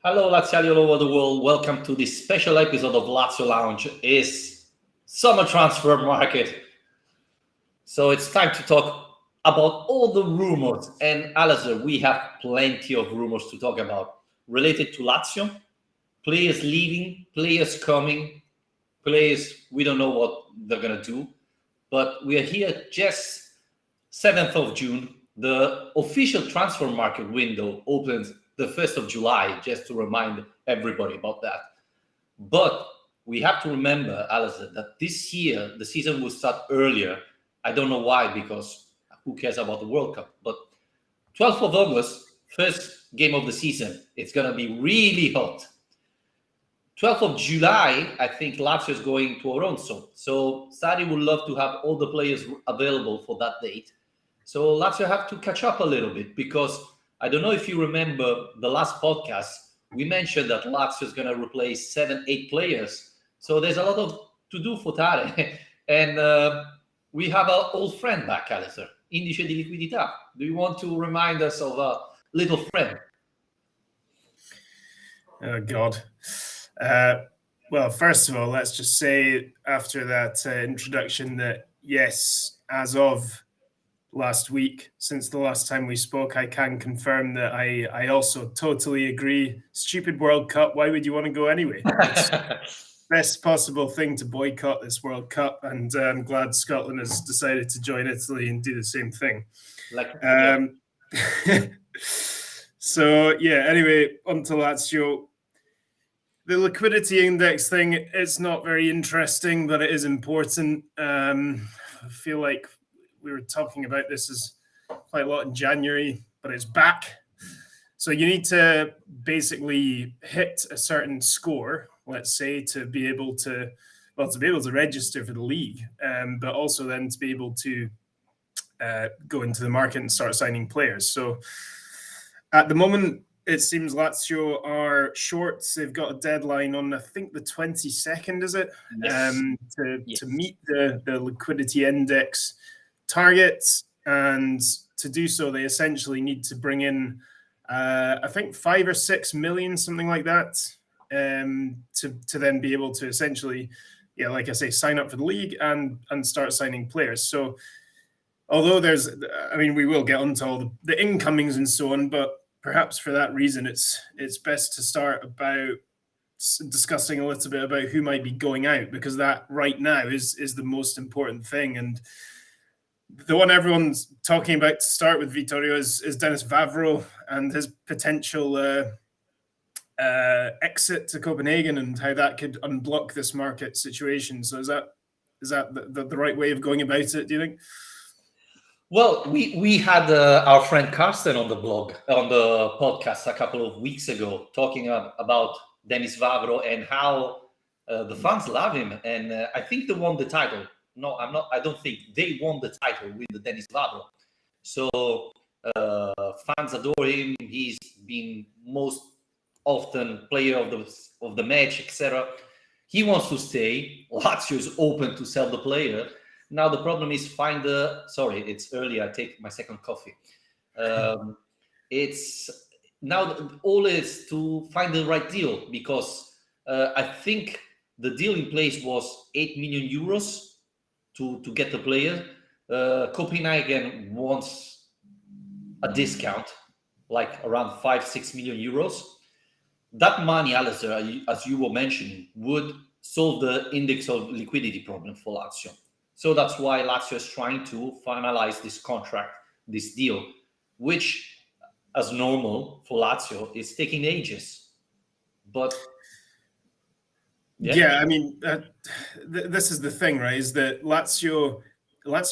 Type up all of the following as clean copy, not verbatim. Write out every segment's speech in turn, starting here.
Hello, Laziali all over the world. Welcome to this special episode of Lazio Lounge. Is summer transfer market, so it's time to talk about all the rumors. And Alistair, we have plenty of rumors to talk about related to Lazio. Players leaving, players coming, players we don't know what they're gonna do. But we are here just 7th of June. The official transfer market window opens the 1st of July, just to remind everybody about that. But we have to remember, Alistair, that this year the season will start earlier. I don't know why, because who cares about the World Cup? But 12th of August, first game of the season, it's going to be really hot. 12th of July, I think Lazio is going to Oronzo. So Sari would love to have all the players available for that date. So Lazio have to catch up a little bit because I don't know if you remember the last podcast, we mentioned that Lazio is going to replace 7, 8 players. So there's a lot of to do for Tare. And we have our old friend back, Alistair, Indice di Liquidità. Do you want to remind us of a little friend? Oh, God. Well, first of all, let's just say after that introduction that, yes, as of last week, since the last time we spoke, I can confirm that I also totally agree. Stupid World Cup. Why would you want to go anyway? It's best possible thing to boycott this World Cup, and I'm glad Scotland has decided to join Italy and do the same thing. So, yeah, anyway, on to Lazio. The liquidity index thing, it's not very interesting, but it is important. I feel like we were talking about this as quite a lot in January, but it's back. So you need to basically hit a certain score, let's say, to be able to register for the league, but also then to be able to go into the market and start signing players. So at the moment, it seems Lazio are short. They've got a deadline on, I think, the 22nd, is it? Yes. To meet the liquidity index targets. And to do so, they essentially need to bring in, I think, 5 or 6 million, something like that, to then be able to essentially, like I say, sign up for the league and start signing players. So although we will get onto all the incomings and so on, but perhaps for that reason, it's best to start about discussing a little bit about who might be going out, because that right now is the most important thing. And the one everyone's talking about to start with, Vittorio, is Denis Lavoro and his potential exit to Copenhagen and how that could unblock this market situation. So is that the right way of going about it, do you think? Well, we had our friend Carsten on the podcast a couple of weeks ago talking about Denis Lavoro and how the fans love him, and I think they won the title. No, I don't think they won the title with the Denis Lavoro. So fans adore him. He's been most often player of the match, etc. He wants to stay. Lazio is open to sell the player. Now the problem is sorry, it's early. I take my second coffee. It's now all is to find the right deal, because I think the deal in place was 8 million euros to get the player. Copenhagen wants a discount, like around 5-6 million euros. That money, Alistair, as you were mentioning, would solve the index of liquidity problem for Lazio. So that's why Lazio is trying to finalize this contract, this deal, which, as normal for Lazio, is taking ages. But yeah, I mean, this is the thing, right? Is that Lazio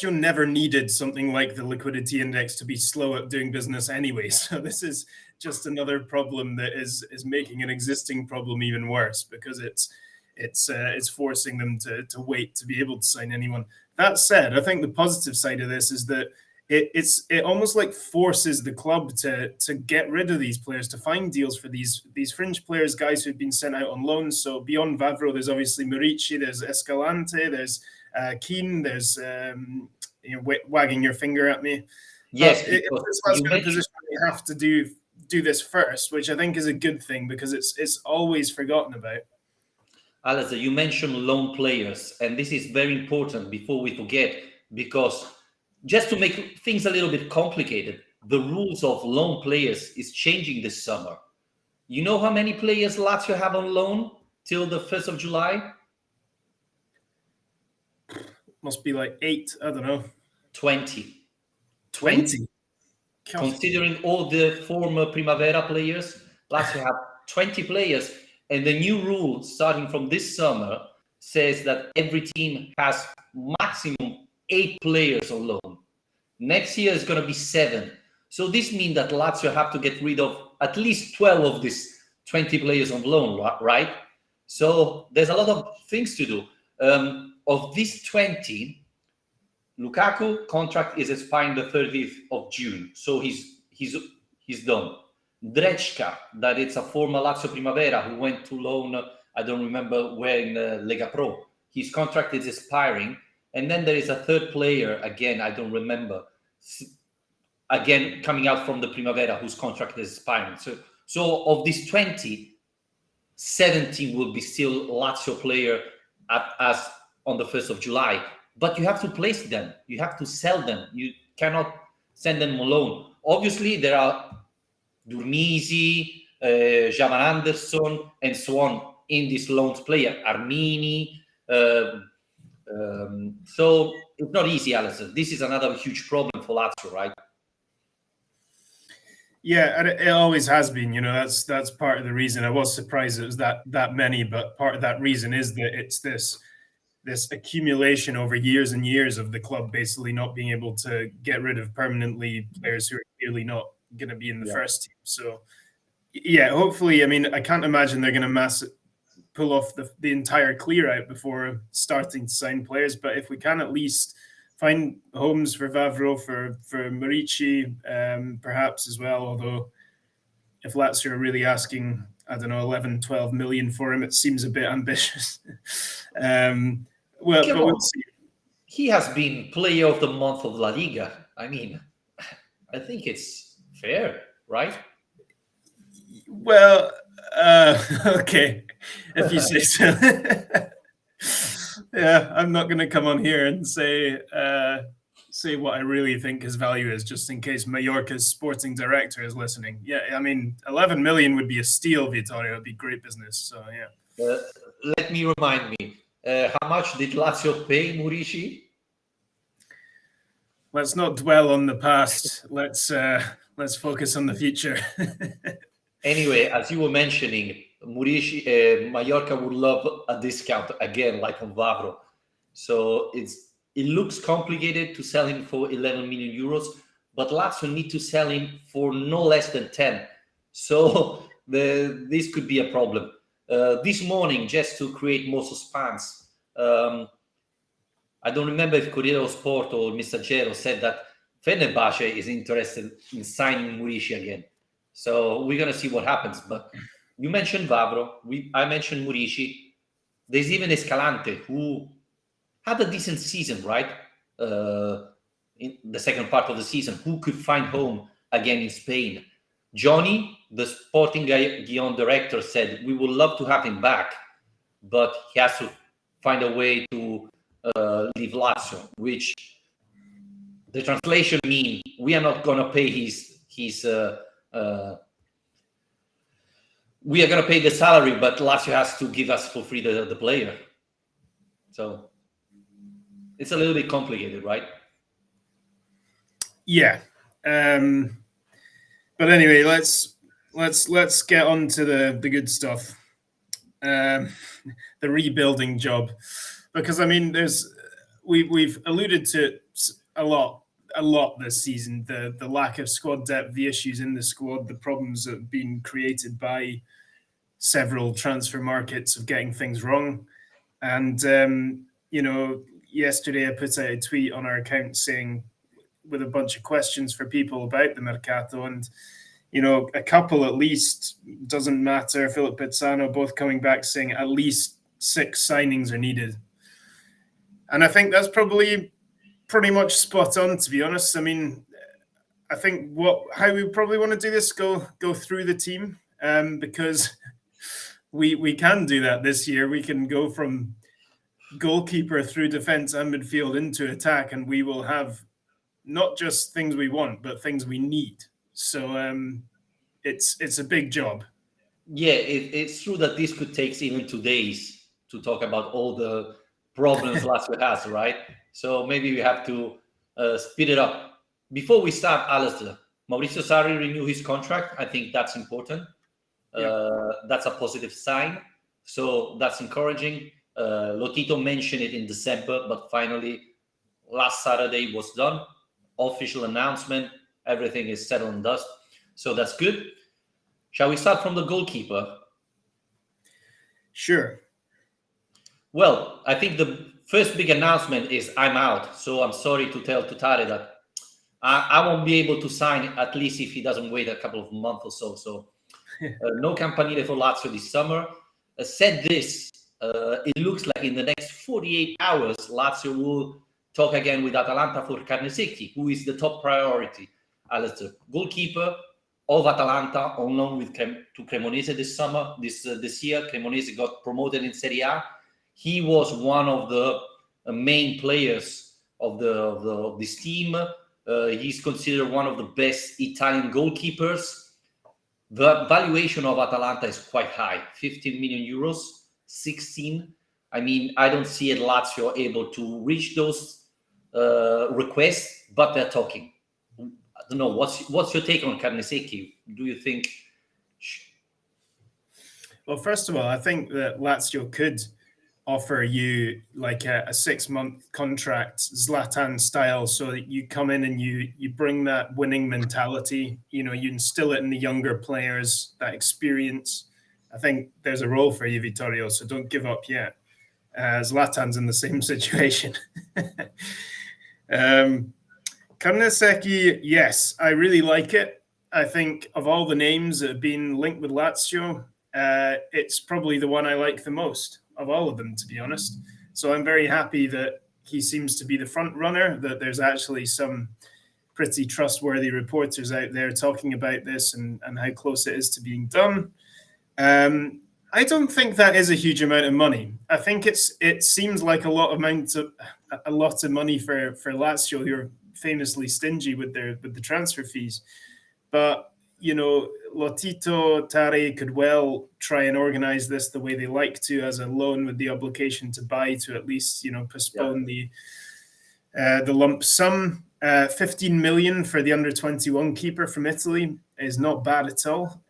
never needed something like the liquidity index to be slow at doing business anyway. So this is just another problem that is making an existing problem even worse, because it's forcing them to wait to be able to sign anyone. That said, I think the positive side of this is that it almost like forces the club to get rid of these players, to find deals for these fringe players, guys who've been sent out on loan. So beyond Lavoro, there's obviously Murici, there's Escalante, there's Keane, there's wagging your finger at me. Yes, it's in a position where you have to do do this first, which I think is a good thing because it's always forgotten about. Alistair, you mentioned loan players, and this is very important before we forget, because just to make things a little bit complicated, the rules of loan players is changing this summer. You know how many players Lazio have on loan till the 1st of July? Must be like 8, I don't know. 20. 20? Considering all the former Primavera players, Lazio have 20 players. And the new rule starting from this summer says that every team has maximum 8 players on loan. Next year is going to be 7. So this means that Lazio have to get rid of at least 12 of these 20 players on loan, right? So there's a lot of things to do. Of these 20, Lukaku contract is expiring the 30th of June, so he's done. Drechka, that it's a former Lazio Primavera who went to loan, I don't remember where in Lega Pro. His contract is expiring. And then there is a third player, again, I don't remember, again, coming out from the Primavera whose contract is expiring. So of these 20, 17 will be still Lazio player as on the 1st of July. But you have to place them. You have to sell them. You cannot send them alone. Obviously, there are Durmisi, Javan Anderson, and so on in this loans player. Armini. So it's not easy, Alison. This is another huge problem for Lazio, right? Yeah, and it always has been. You know, that's part of the reason. I was surprised it was that many, but part of that reason is that it's this accumulation over years and years of the club basically not being able to get rid of permanently players who are clearly not going to be in the first team. So, yeah, hopefully, I mean, I can't imagine they're going to pull off the entire clear out before starting to sign players. But if we can at least find homes for Vavro, for Murici, perhaps as well, although if Lazio are really asking, I don't know, 11, 12 million for him, it seems a bit ambitious. But we'll see. He has been player of the month of La Liga. I mean, I think it's fair, right? Well, okay, if you say so. Yeah, I'm not going to come on here and say what I really think his value is, just in case Mallorca's sporting director is listening. Yeah, I mean, 11 million would be a steal, Vittorio. It'd be great business. So, yeah. Let me remind me. How much did Lazio pay Murici? Let's not dwell on the past. Let's focus on the future. Anyway, as you were mentioning, Murici, Mallorca would love a discount again, like on Vavro. So it looks complicated to sell him for 11 million euros, but Lazio need to sell him for no less than 10. So this could be a problem. This morning, just to create more suspense, I don't remember if Corriere dello Sport or Mr. Gero said that Fenerbahce is interested in signing Murici again. So we're going to see what happens. But you mentioned Vavro. I mentioned Murici. There's even Escalante, who had a decent season, right? In the second part of the season, who could find home again in Spain. Johnny, the Sporting Gijón director, said, we would love to have him back, but he has to find a way to leave Lazio, which the translation means we are not going to pay we are going to pay the salary, but Lazio has to give us for free the player. So it's a little bit complicated, right? Yeah. But anyway, let's get on to the good stuff. The rebuilding job, because I mean, we've alluded to it a lot this season. The lack of squad depth, the issues in the squad, the problems that have been created by several transfer markets of getting things wrong. And you know, yesterday I put out a tweet on our account saying, with a bunch of questions for people about the Mercato, and you know, a couple at least, doesn't matter, Philip Pizzano, both coming back saying at least 6 signings are needed. And I think that's probably pretty much spot on, to be honest. I mean, I think how we probably want to do this, go through the team, because we can do that this year. We can go from goalkeeper through defense and midfield into attack, and we will have not just things we want, but things we need. So it's a big job. Yeah, it's true that this could take even 2 days to talk about all the problems Lazio has, right? So maybe we have to speed it up. Before we start, Alistair, Maurizio Sarri renew his contract. I think that's important. That's a positive sign. So that's encouraging. Lotito mentioned it in December, but finally, last Saturday was done. Official announcement. Everything is settled and dust. So that's good. Shall we start from the goalkeeper? Sure. Well, I think the first big announcement is I'm out. So I'm sorry to tell Tutare that I won't be able to sign, at least if he doesn't wait a couple of months or so. So no Campanile for Lazio this summer. Said this, it looks like in the next 48 hours, Lazio will talk again with Atalanta for Carnesecchi, who is the top priority. Alistair, goalkeeper of Atalanta, on loan with to Cremonese this summer. This year, Cremonese got promoted in Serie A. He was one of the main players of this team. He's considered one of the best Italian goalkeepers. The valuation of Atalanta is quite high, 15 million euros, 16. I mean, I don't see it Lazio able to reach those requests, but they're talking. I don't know. What's your take on Carnesecchi? Do you think? Well, first of all, I think that Lazio could offer you like a 6-month contract, Zlatan style, so that you come in and you bring that winning mentality. You instill it in the younger players, that experience. I think there's a role for you, Vittorio. So don't give up yet. Zlatan's in the same situation. Carnesecchi, yes, I really like it. I think of all the names that have been linked with Lazio, it's probably the one I like the most of all of them, to be honest. So I'm very happy that he seems to be the front runner, that there's actually some pretty trustworthy reporters out there talking about this and how close it is to being done. I don't think that is a huge amount of money. I think it seems like a lot of money for Lazio, who are famously stingy with the transfer fees. But Lotito, Tare could well try and organize this the way they like to, as a loan with the obligation to buy, to at least postpone the lump sum. 15 million for the under-21 keeper from Italy is not bad at all.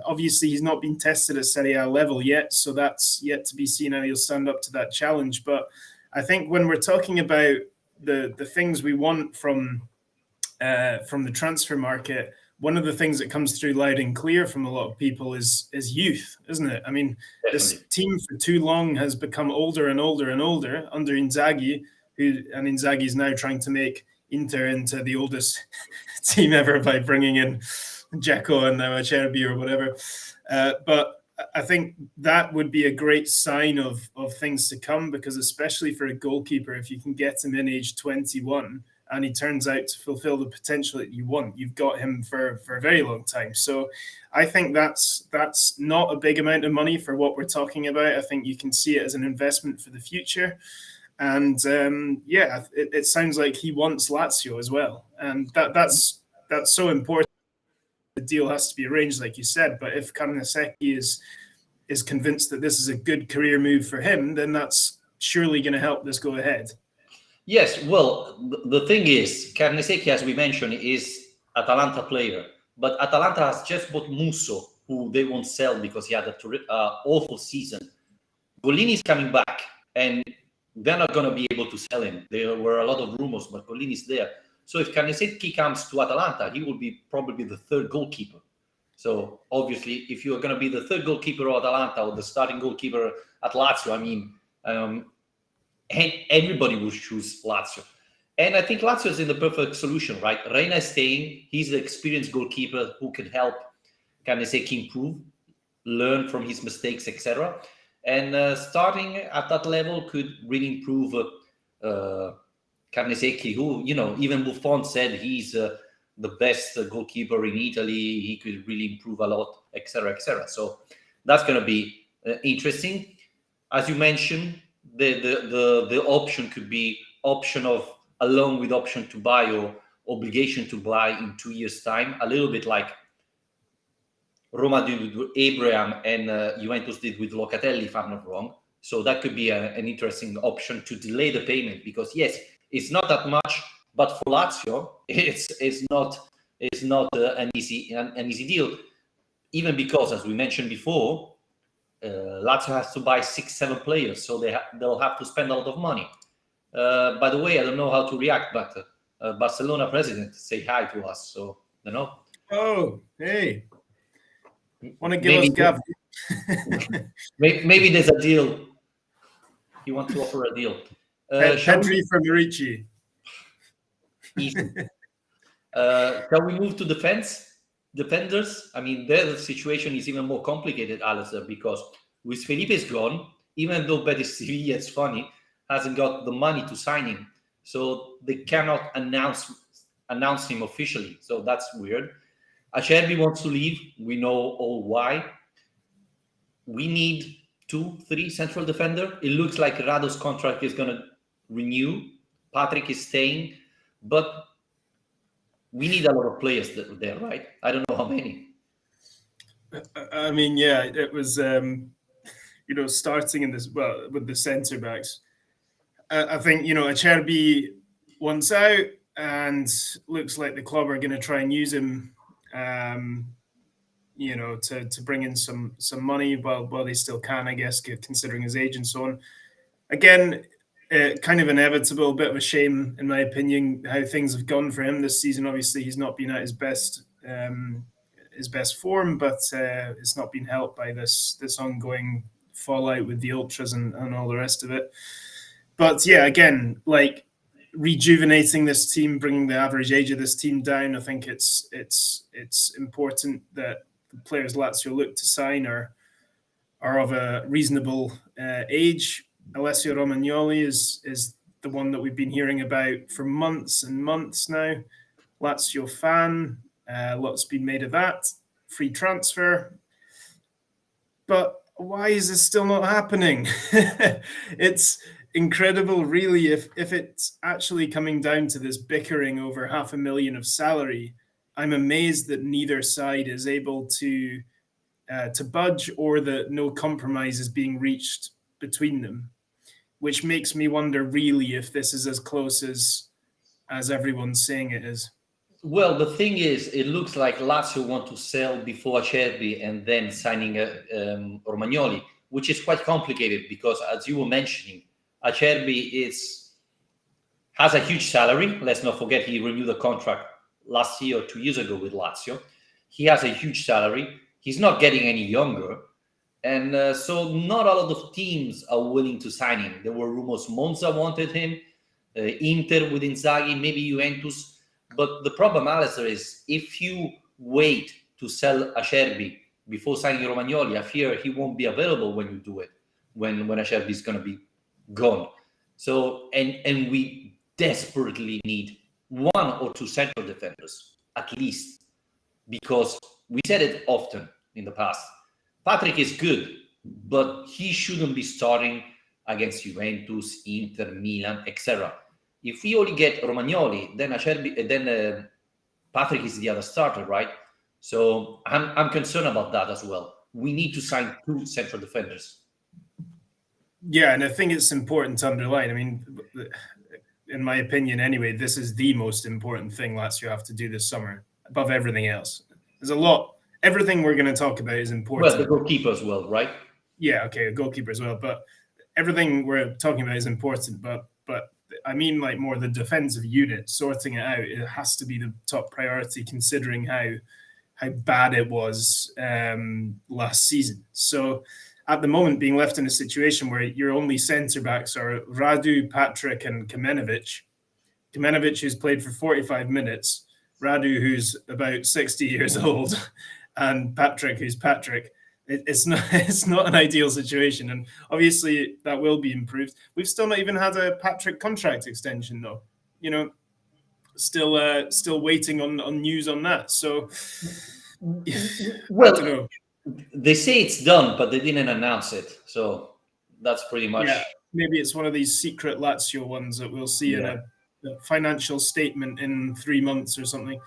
Obviously, he's not been tested at Serie A level yet, so that's yet to be seen how he'll stand up to that challenge. But I think when we're talking about the things we want from the transfer market, one of the things that comes through loud and clear from a lot of people is youth, isn't it? I mean, This team for too long has become older and older and older under Inzaghi, and Inzaghi is now trying to make Inter into the oldest team ever by bringing in Dzeko and now Achebe or whatever. But I think that would be a great sign of things to come, because especially for a goalkeeper, if you can get him in age 21 and he turns out to fulfill the potential that you want, you've got him for a very long time. So I think that's not a big amount of money for what we're talking about. I think you can see it as an investment for the future. And it sounds like he wants Lazio as well. And that's so important. The deal has to be arranged, like you said. But if Carnesecchi is convinced that this is a good career move for him, then that's surely going to help this go ahead. Yes, well, the thing is, Carnesecchi, as we mentioned, is Atalanta player. But Atalanta has just bought Musso, who they won't sell because he had an awful season. Gollini is coming back, and they're not going to be able to sell him. There were a lot of rumors, but Gollini is there. So if Carnesecchi comes to Atalanta, he will be probably the third goalkeeper. So obviously, if you are going to be the third goalkeeper of Atalanta or the starting goalkeeper at Lazio, I mean, everybody will choose Lazio. And I think Lazio is in the perfect solution, right? Reina is staying. He's the experienced goalkeeper who can help Carnesecchi improve, learn from his mistakes, etc. And starting at that level could really improve Carnesecchi, who, even Buffon said he's the best goalkeeper in Italy. He could really improve a lot, etc., etc. So that's going to be interesting. As you mentioned, the option could be option of a loan with option to buy or obligation to buy in 2 years' time, a little bit like Roma did with Abraham and Juventus did with Locatelli, if I'm not wrong. So that could be an interesting option to delay the payment, because yes, it's not that much, but for Lazio, it's not an easy deal. Even because, as we mentioned before, Lazio has to buy 6-7 players, so they'll have to spend a lot of money. By the way, I don't know how to react, but Barcelona president say hi to us, so you know. Oh, hey, want to give us Gav? Maybe there's a deal. You want to offer a deal? Pedri from Ricci. Easy. Shall we move to defenders? I mean, their situation is even more complicated, Alistair, because with Felipe's gone, even though Betis Sevilla, it's funny, hasn't got the money to sign him, so they cannot announce him officially. So that's weird. Achebe wants to leave. We know all why. We need 2-3 central defender. It looks like Rado's contract is going to renew. Patrick is staying, but we need a lot of players there, right? I don't know how many. I mean, yeah, it was, starting in this, with the centre backs. I think, Achebe wants out, and looks like the club are going to try and use him, to bring in some money while they still can, I guess, considering his age and so on. Again, kind of inevitable, bit of a shame, in my opinion, how things have gone for him this season. Obviously, he's not been at his best form, but it's not been helped by this ongoing fallout with the ultras and all the rest of it. But yeah, again, like rejuvenating this team, bringing the average age of this team down. I think it's important that the players Lazio look to sign are of a reasonable age. Alessio Romagnoli is the one that we've been hearing about for months and months now. Lazio fan, lots been made of that. Free transfer. But why is this still not happening? It's incredible, really, if it's actually coming down to this bickering over 500,000 of salary. I'm amazed that neither side is able to budge, or that no compromise is being reached between them, which makes me wonder, really, if this is as close as everyone's saying it is. Well, the thing is, it looks like Lazio want to sell before Achebe and then signing Romagnoli, which is quite complicated because, as you were mentioning, Achebe has a huge salary. Let's not forget he renewed the contract last year or 2 years ago with Lazio. He has a huge salary. He's not getting any younger. And so not a lot of teams are willing to sign him. There were rumors Monza wanted him, Inter with Inzaghi, maybe Juventus. But the problem, Alistair, is if you wait to sell Achebe before signing Romagnoli, I fear he won't be available when you do it, when Achebe is going to be gone. So, and we desperately need 1 or 2 central defenders, at least, because we said it often in the past. Patrick is good, but he shouldn't be starting against Juventus, Inter, Milan, etc. If we only get Romagnoli, then Patrick is the other starter, right? So I'm concerned about that as well. We need to sign 2 central defenders. Yeah, and I think it's important to underline. I mean, in my opinion, anyway, this is the most important thing Lazio have to do this summer, above everything else. There's a lot. Everything we're going to talk about is important. Well, the goalkeeper as well, right? Yeah, okay, a goalkeeper as well. But everything we're talking about is important. But I mean, like, more the defensive unit, sorting it out. It has to be the top priority, considering how bad it was last season. So at the moment, being left in a situation where your only centre backs are Radu, Patrick, and Kemenovic. Kemenovic, who's played for 45 minutes, Radu, who's about 60 years old, and Patrick, who's Patrick. It's not an ideal situation, and obviously that will be improved. We've still not even had a Patrick contract extension, though. still waiting on news on that. So, well, I don't know. They say it's done, but they didn't announce it. So that's pretty much. Yeah, maybe it's one of these secret Lazio ones that we'll see in a financial statement in 3 months or something.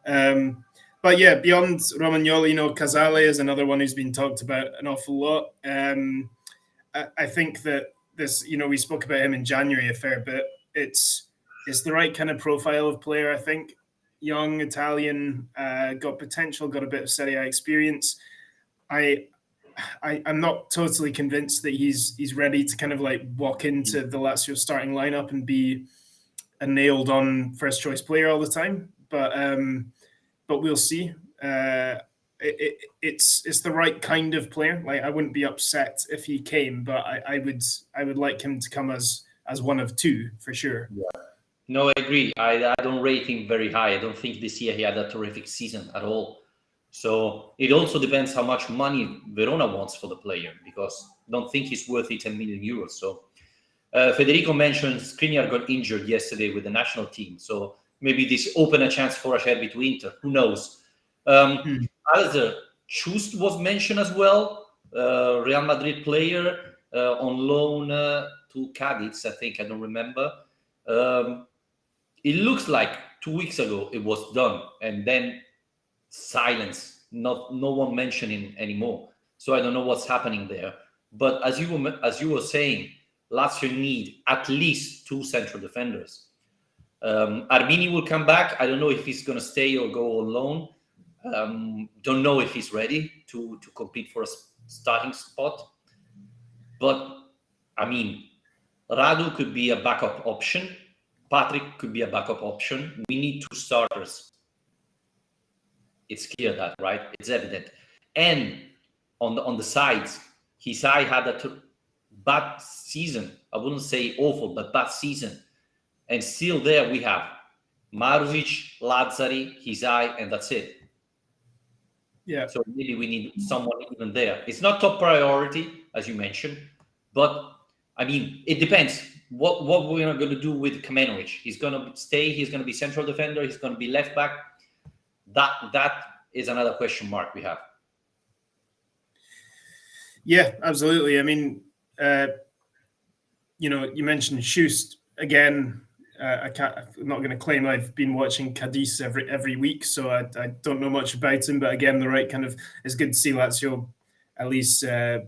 But yeah, beyond Romagnoli, Casale is another one who's been talked about an awful lot. I think that this, we spoke about him in January a fair bit. It's the right kind of profile of player, I think. Young Italian, got potential, got a bit of Serie A experience. I'm not totally convinced that he's ready to kind of like walk into the Lazio starting lineup and be a nailed on first choice player all the time. But we'll see. It's the right kind of player. Like, I wouldn't be upset if he came, but I would like him to come as one of two for sure. Yeah. No, I agree. I don't rate him very high. I don't think this year he had a terrific season at all. So it also depends how much money Verona wants for the player, because I don't think he's worth 10 million euros. So Federico mentioned Skriniar got injured yesterday with the national team. So maybe this open a chance for Achebe to Inter. Who knows? Alistair Chust was mentioned as well. Real Madrid player on loan to Cadiz, I think. I don't remember. It looks like 2 weeks ago it was done, and then silence. No one mentioning anymore. So I don't know what's happening there. But as you were saying, Lazio need at least 2 central defenders. Arbini will come back. I don't know if he's going to stay or go on loan. Don't know if he's ready to compete for a starting spot. But I mean, Radu could be a backup option. Patrick could be a backup option. We need 2 starters. It's clear that, right? It's evident. And on the sides, Hisai had a bad season. I wouldn't say awful, but bad season. And still there we have Maruzic, Lazzari, Hisai, and that's it. Yeah. So maybe we need someone even there. It's not top priority, as you mentioned, but I mean, it depends what we're going to do with Kamenovic. He's going to stay. He's going to be central defender. He's going to be left back. That is another question mark we have. Yeah, absolutely. I mean, you mentioned Schust again. I'm not going to claim I've been watching Cadiz every week, so I don't know much about him. But again, the right kind of, it's good to see Lazio at least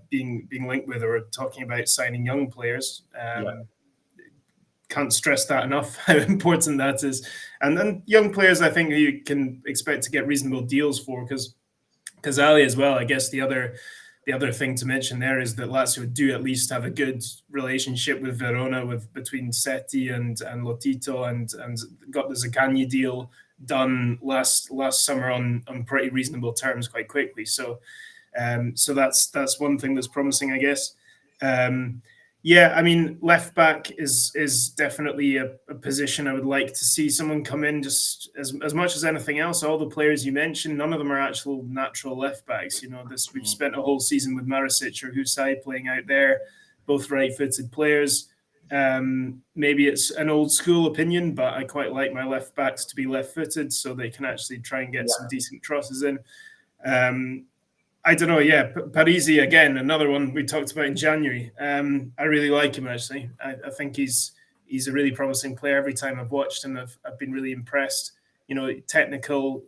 being linked with or talking about signing young players. Can't stress that enough, how important that is. And then young players, I think you can expect to get reasonable deals for, because Casale as well. I guess the other thing to mention there is that Lazio do at least have a good relationship with Verona, between Seti and Lotito, and got the Zaccagni deal done last summer on pretty reasonable terms quite quickly. So that's one thing that's promising, I guess. Yeah, I mean, left back is definitely a position I would like to see someone come in. Just as much as anything else, all the players you mentioned, none of them are actual natural left backs. We've spent a whole season with Marasic or Husai playing out there, both right-footed players. Maybe it's an old school opinion, but I quite like my left backs to be left-footed so they can actually try and get some decent crosses in. I don't know. Yeah, Parisi again, another one we talked about in January. I really like him actually. I think he's a really promising player. Every time I've watched him, I've been really impressed. Technical,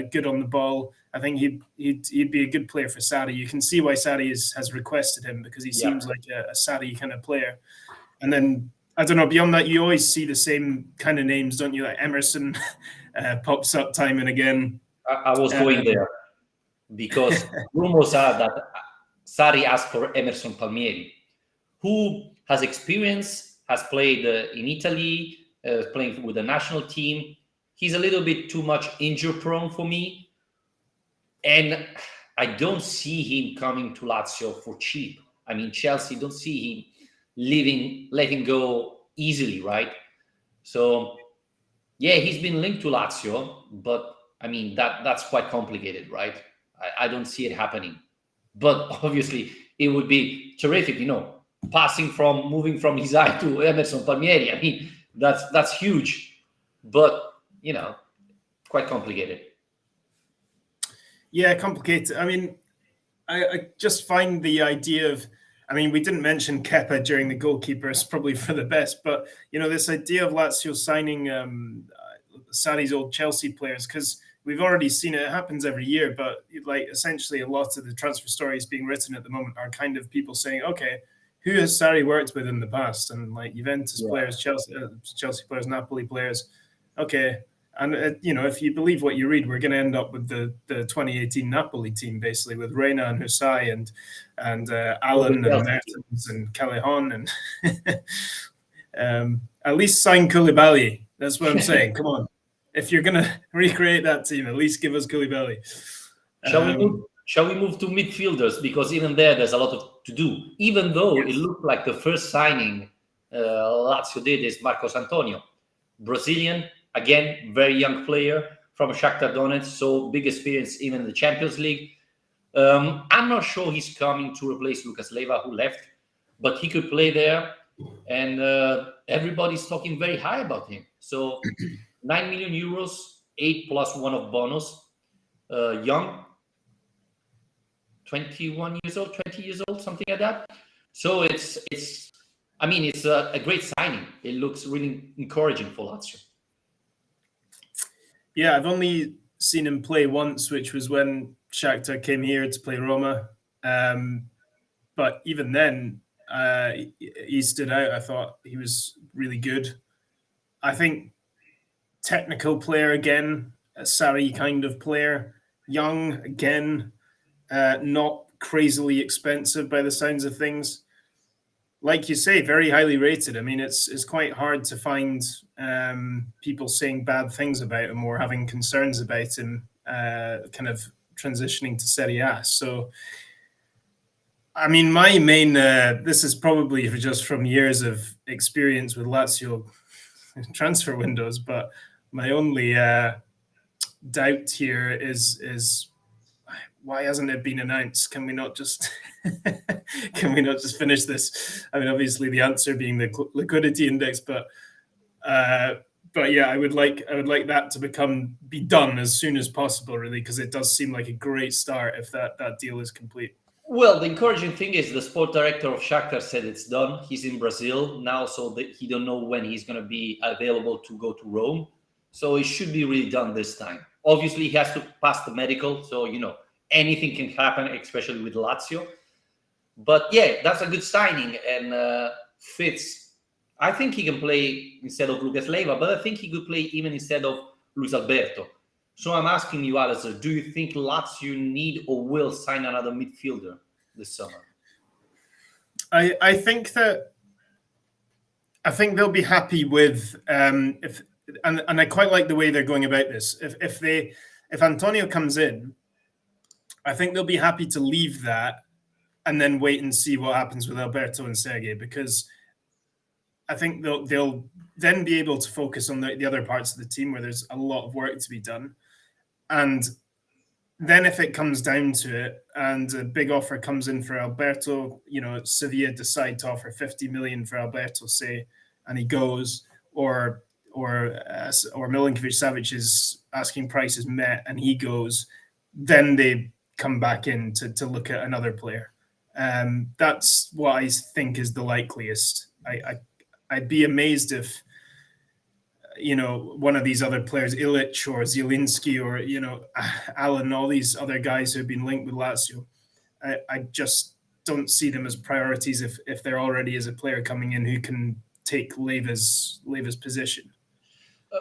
good on the ball. I think he'd be a good player for Sarri. You can see why Sarri has requested him, because he seems like a Sarri kind of player. And then I don't know. Beyond that, you always see the same kind of names, don't you? Like Emerson pops up time and again. I was going there. Because rumors are that Sarri asked for Emerson Palmieri, who has experience, has played in Italy, playing with the national team. He's a little bit too much injury prone for me. And I don't see him coming to Lazio for cheap. I mean, Chelsea don't see him letting go easily, right? So, yeah, he's been linked to Lazio, but I mean, that's quite complicated, right? I don't see it happening, but obviously it would be terrific, moving from Hisai to Emerson Palmieri. I mean, that's huge, but quite complicated. Yeah, complicated. I mean, I just find the idea of, I mean, we didn't mention Kepa during the goalkeeper. It's probably for the best, but this idea of Lazio signing Sarri's old Chelsea players, because we've already seen it happens every year, but like essentially a lot of the transfer stories being written at the moment are kind of people saying, okay, who has Sarri worked with in the past? And like Juventus players, Chelsea players, Napoli players. Okay. And, if you believe what you read, we're going to end up with the 2018 Napoli team, basically, with Reina and Husai and Allen and Mertens and Callejon. And at least sign Koulibaly. That's what I'm saying. Come on. If you're going to recreate that team, at least give us Koulibaly. Shall we move to midfielders? Because even there's a lot to do. Even though it looked like the first signing Lazio did is Marcos Antonio, Brazilian, again, very young player from Shakhtar Donetsk, so big experience even in the Champions League. I'm not sure he's coming to replace Lucas Leiva, who left, but he could play there, and everybody's talking very high about him. So 9 million euros, 8 plus 1 of bonus, young, 21 years old, 20 years old, something like that. So it's a great signing. It looks really encouraging for Lazio. Yeah, I've only seen him play once, which was when Shakhtar came here to play Roma. But even then, he stood out. I thought he was really good. I think technical player again, a Sarri kind of player. Young again, not crazily expensive by the sounds of things. Like you say, very highly rated. I mean, it's quite hard to find people saying bad things about him or having concerns about him kind of transitioning to Serie A. So, I mean, my main, this is probably just from years of experience with Lazio transfer windows, but my only doubt here is why hasn't it been announced? Can we not just finish this? I mean, obviously the answer being the liquidity index, but yeah, I would like that to be done as soon as possible, really, because it does seem like a great start if that deal is complete. Well, the encouraging thing is the sport director of Shakhtar said it's done. He's in Brazil now, so he don't know when he's going to be available to go to Rome. So it should be really done this time. Obviously, he has to pass the medical, so anything can happen, especially with Lazio. But yeah, that's a good signing and fits. I think he can play instead of Lucas Leiva, but I think he could play even instead of Luis Alberto. So I'm asking you, Alistair, do you think Lazio need or will sign another midfielder this summer? I think they'll be happy with if and I quite like the way they're going about this. If Antonio comes in, I think they'll be happy to leave that and then wait and see what happens with Alberto and Sergei, because I think they'll then be able to focus on the other parts of the team where there's a lot of work to be done. And then if it comes down to it and a big offer comes in for Alberto, Sevilla decide to offer 50 million for Alberto, say, and he goes, or Milinkovic-Savic's asking price is met and he goes, then they come back in to look at another player. That's what I think is the likeliest. I'd be amazed if one of these other players, Ilic or Zielinski or Allen, all these other guys who have been linked with Lazio, I just don't see them as priorities if there already is a player coming in who can take Leiva's position.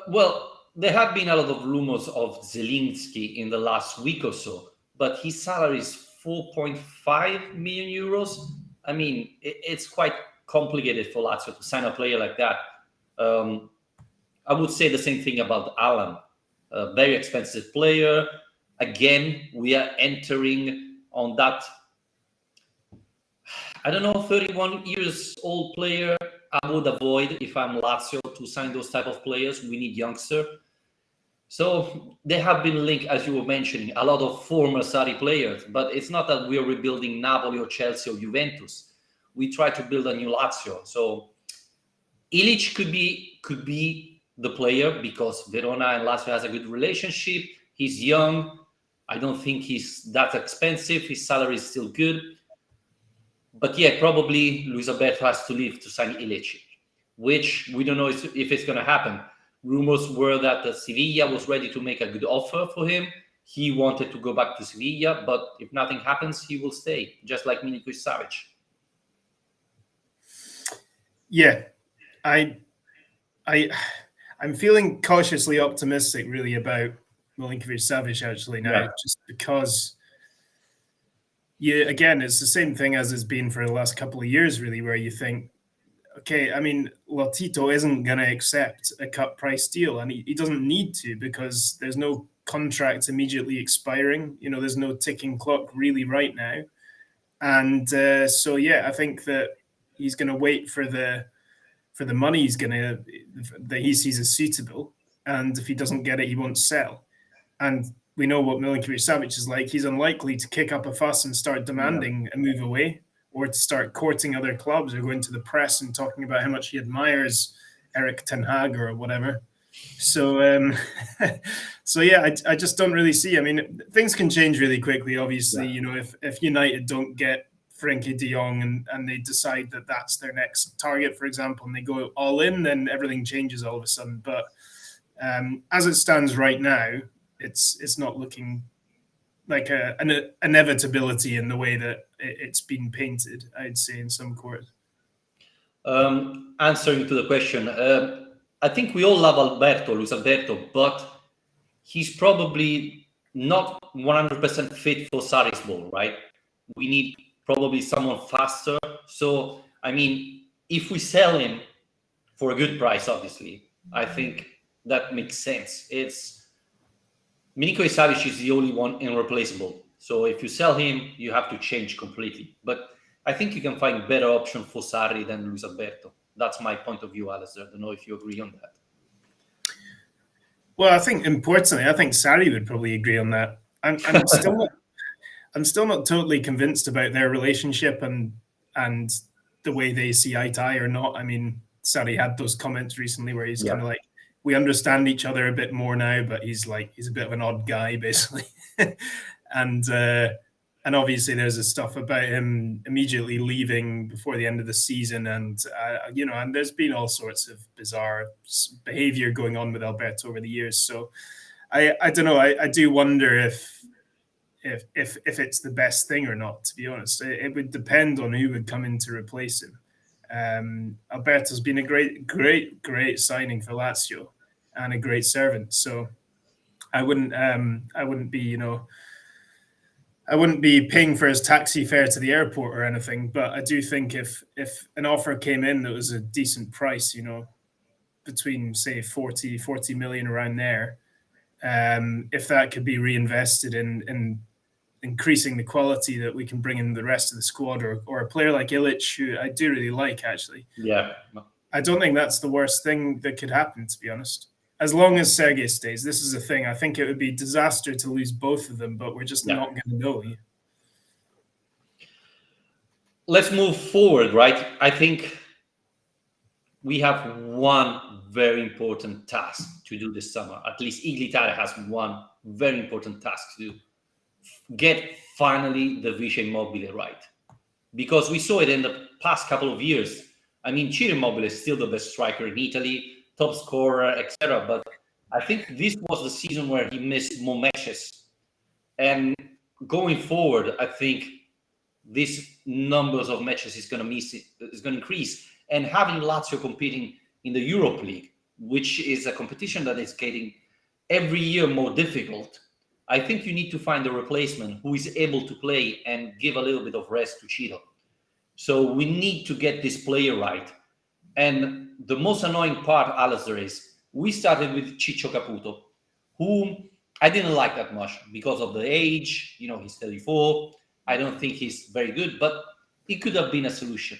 Well, there have been a lot of rumors of Zielinski in the last week or so, but his salary is 4.5 million euros. I mean, it's quite complicated for Lazio to sign a player like that. I would say the same thing about Allen, a very expensive player. Again, we are entering on that, 31 years old player. I would avoid, if I'm Lazio, to sign those type of players. We need youngster. So they have been linked, as you were mentioning, a lot of former Sarri players, but it's not that we're rebuilding Napoli or Chelsea or Juventus. We try to build a new Lazio. So Ilic could be the player because Verona and Lazio has a good relationship. He's young. I don't think he's that expensive. His salary is still good. But yeah, probably Luis Alberto has to leave to sign Ilicic, which we don't know if it's going to happen. Rumors were that Sevilla was ready to make a good offer for him. He wanted to go back to Sevilla, but if nothing happens, he will stay, just like Milinkovic Savic. Yeah, I'm feeling cautiously optimistic, really, about Milinkovic Savic actually now, just because. Yeah, again, it's the same thing as it's been for the last couple of years, really, where you think, okay, I mean, Lotito isn't going to accept a cut price deal, and he doesn't need to because there's no contract immediately expiring. There's no ticking clock really right now. And so, yeah, I think that he's going to wait for the money that he sees as suitable. And if he doesn't get it, he won't sell. And we know what Milinkovic Savic is like. He's unlikely to kick up a fuss and start demanding a move away, or to start courting other clubs or going to the press and talking about how much he admires Erik ten Hag or whatever. So, yeah, I just don't really see. I mean, things can change really quickly. Obviously, if United don't get Frenkie de Jong and they decide that that's their next target, for example, and they go all in, then everything changes all of a sudden. But as it stands right now, it's not looking like an inevitability in the way that it's been painted, I'd say, in some quarters. Answering to the question, I think we all love Luis Alberto, but he's probably not 100% fit for Sarri's ball, right? We need probably someone faster. So, I mean, if we sell him for a good price, obviously, I think that makes sense. Milinkovic Savic is the only one irreplaceable. So if you sell him, you have to change completely. But I think you can find better option for Sarri than Luis Alberto. That's my point of view, Alistair. I don't know if you agree on that. Well, I think importantly, I think Sarri would probably agree on that. I'm still not totally convinced about their relationship and the way they see eye to eye or not. I mean, Sarri had those comments recently where he's kind of like, we understand each other a bit more now, but he's a bit of an odd guy, basically. And obviously there's this stuff about him immediately leaving before the end of the season, and and there's been all sorts of bizarre behavior going on with Alberto over the years. So I don't know. I do wonder if it's the best thing or not. To be honest, it would depend on who would come in to replace him. Alberto's been a great signing for Lazio and a great servant. So I wouldn't be paying for his taxi fare to the airport or anything, but I do think if an offer came in that was a decent price, between say 40 million around there, if that could be reinvested in increasing the quality that we can bring in the rest of the squad, or a player like Illich, who I do really like, actually. Yeah. I don't think that's the worst thing that could happen, to be honest. As long as Sergei stays, this is the thing. I think it would be disaster to lose both of them, but we're just not going to know. Let's move forward, right? I think we have one very important task to do this summer. At least Iglitare has one very important task to do. Get finally the Vice Immobile right. Because we saw it in the past couple of years. I mean, Ciro Immobile is still the best striker in Italy, top scorer, etc. But I think this was the season where he missed more matches. And going forward, I think these numbers of matches is going to increase. And having Lazio competing in the Europa League, which is a competition that is getting every year more difficult, I think you need to find a replacement who is able to play and give a little bit of rest to Ciro. So we need to get this player right. And the most annoying part, Alistair, is we started with Ciccio Caputo, whom I didn't like that much because of the age. He's 34. I don't think he's very good, but he could have been a solution.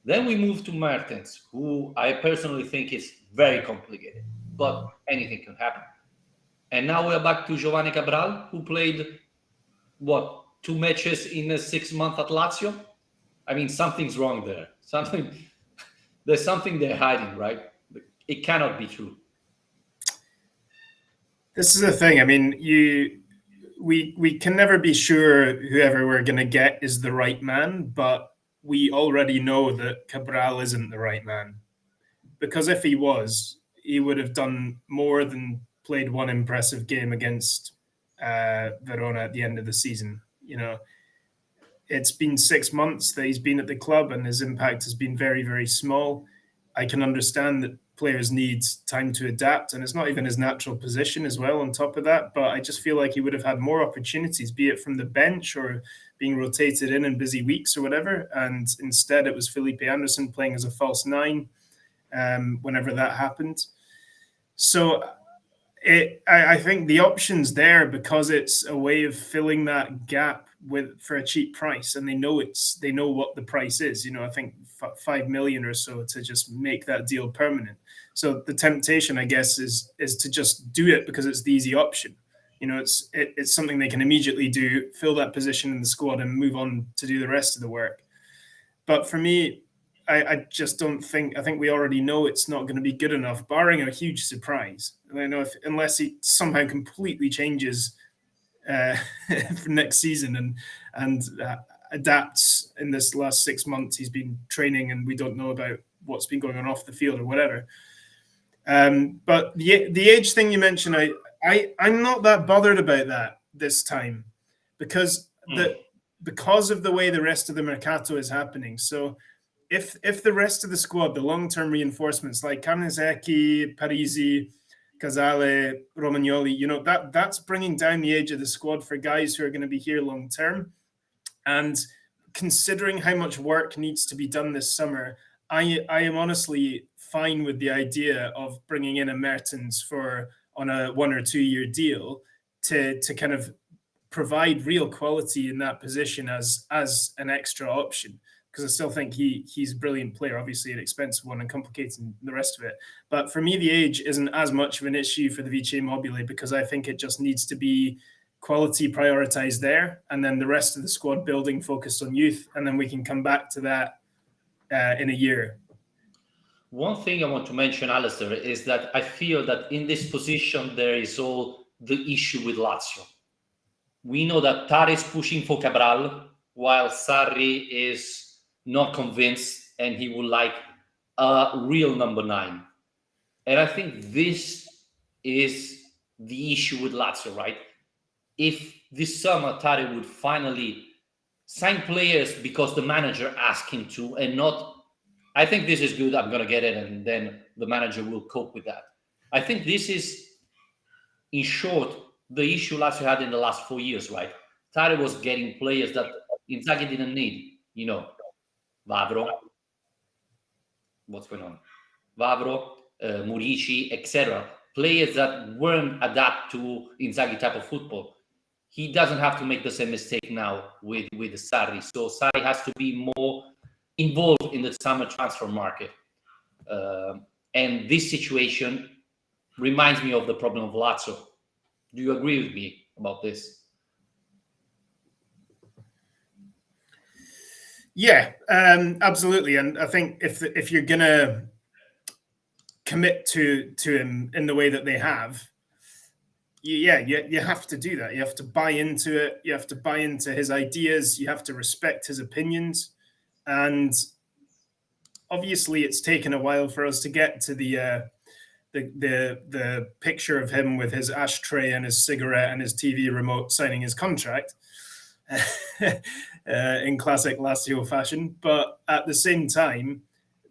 Then we moved to Mertens, who I personally think is very complicated, but anything can happen. And now we're back to Giovanni Cabral, who played, 2 matches in 6 months at Lazio? I mean, something's wrong there. There's something they're hiding, right? It cannot be true. This is the thing. I mean, we can never be sure whoever we're going to get is the right man, but we already know that Cabral isn't the right man. Because if he was, he would have done more than played one impressive game against Verona at the end of the season. You know, it's been 6 months that he's been at the club, and his impact has been very, very small. I can understand that players need time to adapt, and it's not even his natural position as well. On top of that, but I just feel like he would have had more opportunities, be it from the bench or being rotated in busy weeks or whatever. And instead, it was Felipe Anderson playing as a false nine whenever that happened. So I think the option's there because it's a way of filling that gap for a cheap price, and they know what the price is. I think 5 million or so to just make that deal permanent. So the temptation, I guess, is to just do it because it's the easy option. It's something they can immediately do, fill that position in the squad, and move on to do the rest of the work. But for me, I just don't think. I think we already know it's not going to be good enough, barring a huge surprise. And I know unless he somehow completely changes for next season and adapts in this last 6 months he's been training, and we don't know about what's been going on off the field or whatever. But the age thing you mentioned, I'm not that bothered about that this time because of the way the rest of the mercato is happening. So if the rest of the squad, the long-term reinforcements like Carnesecchi, Parisi, Casale, Romagnoli, that's bringing down the age of the squad for guys who are going to be here long-term. And considering how much work needs to be done this summer, I am honestly fine with the idea of bringing in a Mertens on a 1 or 2 year deal to kind of provide real quality in that position as an extra option, because I still think he's a brilliant player, obviously an expensive one and complicating the rest of it. But for me, the age isn't as much of an issue for the Vice Mobile, because I think it just needs to be quality prioritized there, and then the rest of the squad building focused on youth, and then we can come back to that in a year. One thing I want to mention, Alistair, is that I feel that in this position there is all the issue with Lazio. We know that Tare is pushing for Cabral, while Sarri is not convinced and he would like a real number 9. And I think this is the issue with Lazio, right? If this summer Tare would finally sign players because the manager asked him to, and not, I think this is good, I'm going to get it, and then the manager will cope with that. I think this is, in short, the issue Lazio had in the last 4 years, right? Tare was getting players that Inzaghi didn't need. Vavro. What's going on? Vavro, Murici, etc. Players that weren't adapt to Inzaghi type of football. He doesn't have to make the same mistake now with Sarri. So Sarri has to be more involved in the summer transfer market. And this situation reminds me of the problem of Lazio. Do you agree with me about this? Yeah, absolutely. And I think if you're gonna commit to him in the way that they have, you have to do that. You have to buy into it. You have to buy into his ideas. You have to respect his opinions. And obviously, it's taken a while for us to get to the picture of him with his ashtray and his cigarette and his TV remote signing his contract. In classic Lazio fashion, but at the same time,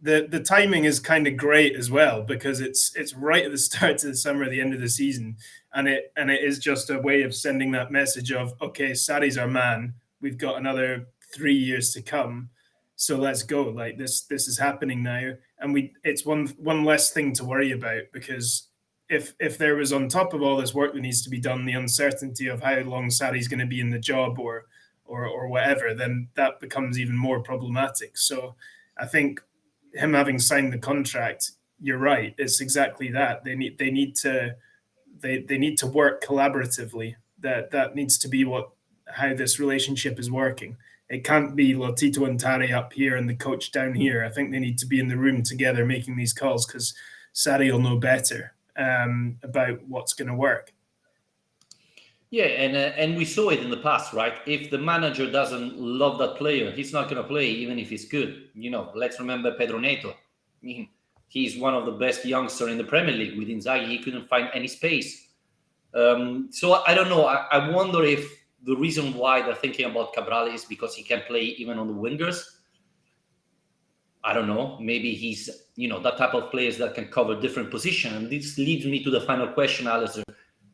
the timing is kind of great as well, because it's right at the start of the summer, the end of the season, and it is just a way of sending that message of, okay, Sarri's our man. We've got another 3 years to come, so let's go. Like this is happening now, and it's one less thing to worry about, because if there was, on top of all this work that needs to be done, the uncertainty of how long Sarri's going to be in the job or whatever, then that becomes even more problematic. So I think him having signed the contract, you're right. It's exactly that. They need to work collaboratively. That needs to be how this relationship is working. It can't be Lotito and Tare up here and the coach down here. I think they need to be in the room together making these calls, because Sarri will know better about what's going to work. Yeah, and we saw it in the past, right? If the manager doesn't love that player, he's not going to play, even if he's good. Let's remember Pedro Neto. I mean, he's one of the best youngsters in the Premier League. With Inzaghi, he couldn't find any space. So I don't know. I wonder if the reason why they're thinking about Cabral is because he can play even on the wingers. I don't know. Maybe he's, that type of players that can cover different positions. And this leads me to the final question, Alistair.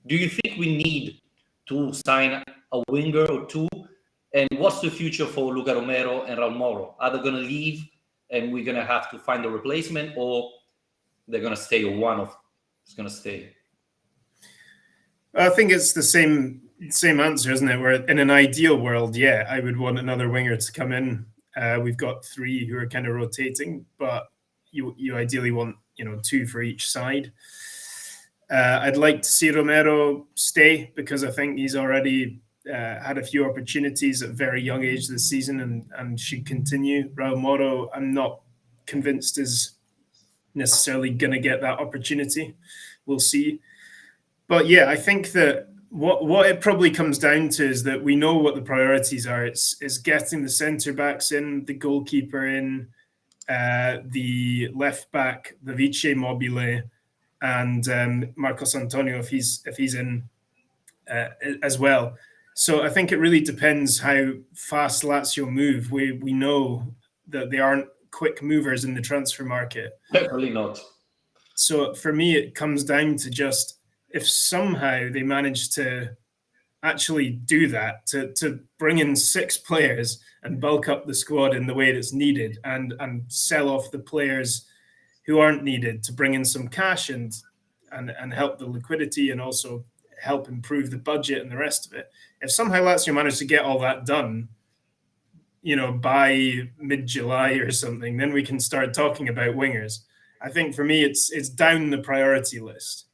Do you think we need to sign a winger or two? And what's the future for Luca Romero and Raul Moro? Are they going to leave and we're going to have to find a replacement, or they're going to stay, or one of is going to stay? I think it's the same answer, isn't it? Where in an ideal world, yeah, I would want another winger to come in. We've got three who are kind of rotating, but you ideally want two for each side. I'd like to see Romero stay because I think he's already had a few opportunities at a very young age this season and should continue. Raul Moro, I'm not convinced is necessarily going to get that opportunity. We'll see. But yeah, I think that what it probably comes down to is that we know what the priorities are. It's getting the centre backs in, the goalkeeper in, the left back, the Vice Mobile, and Marcos Antonio if he's in as well. So I think it really depends how fast Lazio move. We know that they aren't quick movers in the transfer market. Definitely not. So for me, it comes down to just if somehow they manage to actually do that, to bring in 6 players and bulk up the squad in the way that's needed and sell off the players who aren't needed to bring in some cash and help the liquidity and also help improve the budget and the rest of it. If somehow Lazio managed to get all that done, by mid-July or something, then we can start talking about wingers. I think for me, it's down the priority list,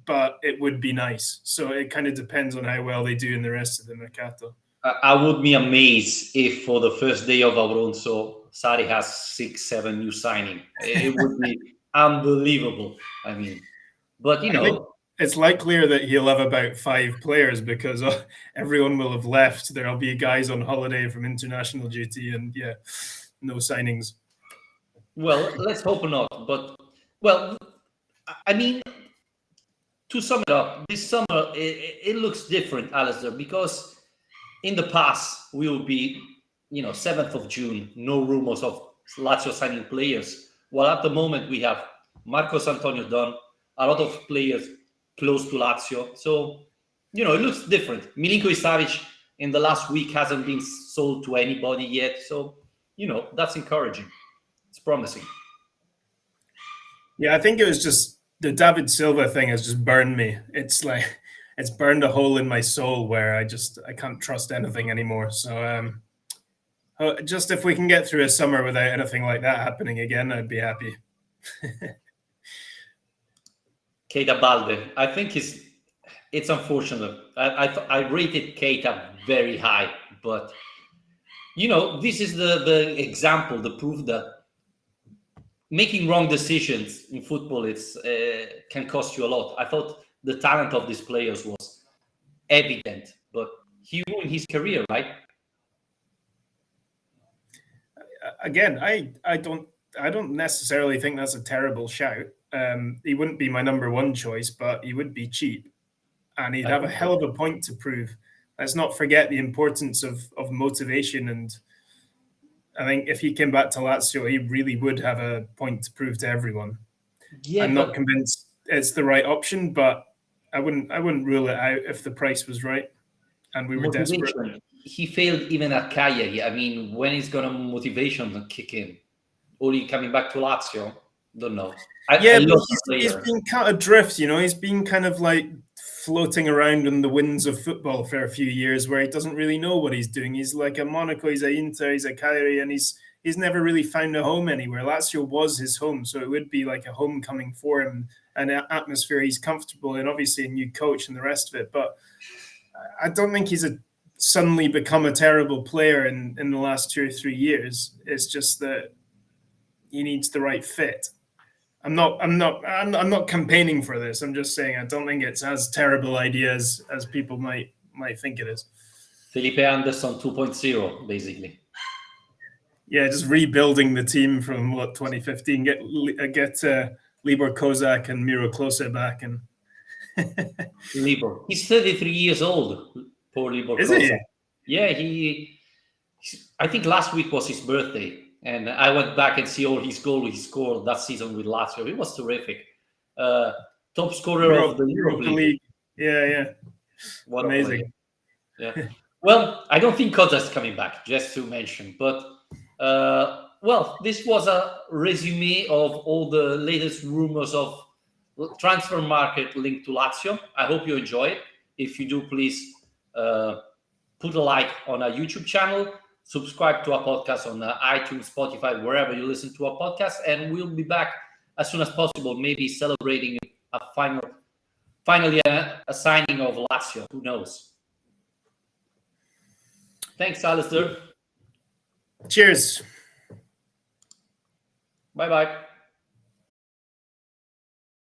but it would be nice. So it kind of depends on how well they do in the rest of the mercato. I would be amazed if for the first day of Abruzzo, Sarri has 6-7 new signing. It would be unbelievable. I mean, but I think it's likelier that he'll have about 5 players because everyone will have left. There'll be guys on holiday from international duty, and yeah, no signings. Well, let's hope not. But I mean, to sum it up, this summer it looks different, Alistair, because in the past we will be, 7th of June, no rumors of Lazio signing players. Well, at the moment we have Marcos Antonio done, a lot of players close to Lazio. So, it looks different. Milinkovic Savic in the last week hasn't been sold to anybody yet. So, that's encouraging. It's promising. Yeah, I think it was just the David Silva thing has just burned me. It's like it's burned a hole in my soul where I can't trust anything anymore. So just if we can get through a summer without anything like that happening again, I'd be happy. Keita Balde, I think it's unfortunate. I rated Keita very high, but this is the example, the proof that making wrong decisions in football can cost you a lot. I thought the talent of these players was evident, but he ruined his career, right? Again, I don't necessarily think that's a terrible shout. He wouldn't be my number one choice, but he would be cheap, and he'd have a hell of a point to prove. Let's not forget the importance of motivation, and I think if he came back to Lazio, he really would have a point to prove to everyone. Yeah, I'm not convinced it's the right option, but I wouldn't rule it out if the price was right and we were desperate. He failed even at Cagliari. I mean, when is gonna motivation kick in? Only coming back to Lazio? Don't know. But he's been cut adrift. He's been kind of like floating around in the winds of football for a few years, where he doesn't really know what he's doing. He's like a Monaco, he's a Inter, he's a Cagliari, and he's never really found a home anywhere. Lazio was his home, so it would be like a homecoming for him, an atmosphere he's comfortable in. Obviously, a new coach and the rest of it, but I don't think he's suddenly become a terrible player in the last 2 or 3 years. It's just that he needs the right fit. I'm not campaigning for this. I'm just saying I don't think it's as terrible idea as people might think it is. Felipe Anderson 2.0, basically. Yeah, just rebuilding the team from 2015. Get Libor Kozak and Miro Klose back, and Libor. He's 33 years old. Poor Libor is Kozak. he? Yeah, I think last week was his birthday, and I went back and see all his goals he scored that season with Lazio. It was terrific. Top scorer of the Europa League. Yeah. What amazing. Yeah. Well, I don't think Kozak's coming back, just to mention. But, well, this was a resume of all the latest rumors of transfer market linked to Lazio. I hope you enjoy it. If you do, please put a like on our YouTube channel, subscribe to our podcast on iTunes, Spotify, wherever you listen to our podcast, and we'll be back as soon as possible, maybe celebrating a finally a signing of Lazio. Who knows? Thanks, Alistair. Cheers. Bye-bye.